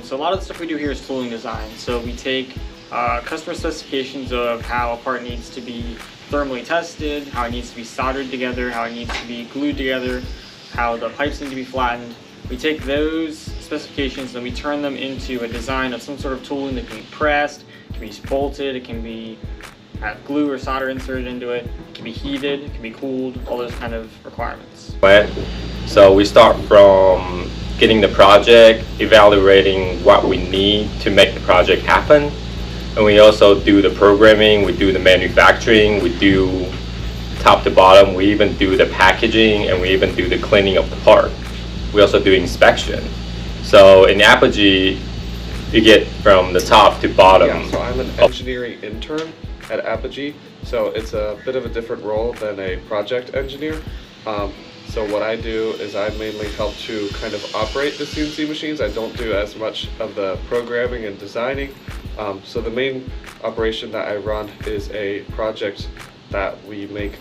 So a lot of the stuff we do here is tooling design. So we take customer specifications of how a part needs to be thermally tested, how it needs to be soldered together, how it needs to be glued together, how the pipes need to be flattened. We take those specifications and we turn them into a design of some sort of tooling that can be pressed, it can be bolted, it can be have glue or solder inserted into it, it can be heated, it can be cooled, all those kind of requirements. So we start from getting the project, evaluating what we need to make the project happen, and we also do the programming, we do the manufacturing, we do top to bottom, we even do the packaging, and we even do the cleaning of the part. We also do inspection. So in Apogee, you get from the top to bottom. Yeah, so I'm an engineering intern at Apogee, so it's a bit of a different role than a project engineer. So what I do is I mainly help to kind of operate the CNC machines. I don't do as much of the programming and designing. So the main operation that I run is a project that we make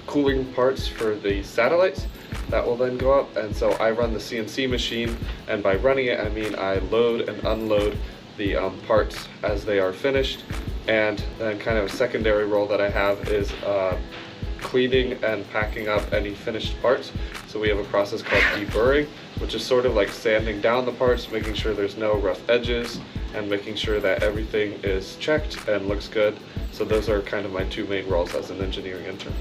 cooling parts for the satellites that will then go up, and so I run the CNC machine, and by running it I mean I load and unload the parts as they are finished. And then kind of a secondary role that I have is cleaning and packing up any finished parts. So we have a process called deburring, which is sort of like sanding down the parts, making sure there's no rough edges, and making sure that everything is checked and looks good. So those are kind of my two main roles as an engineering intern.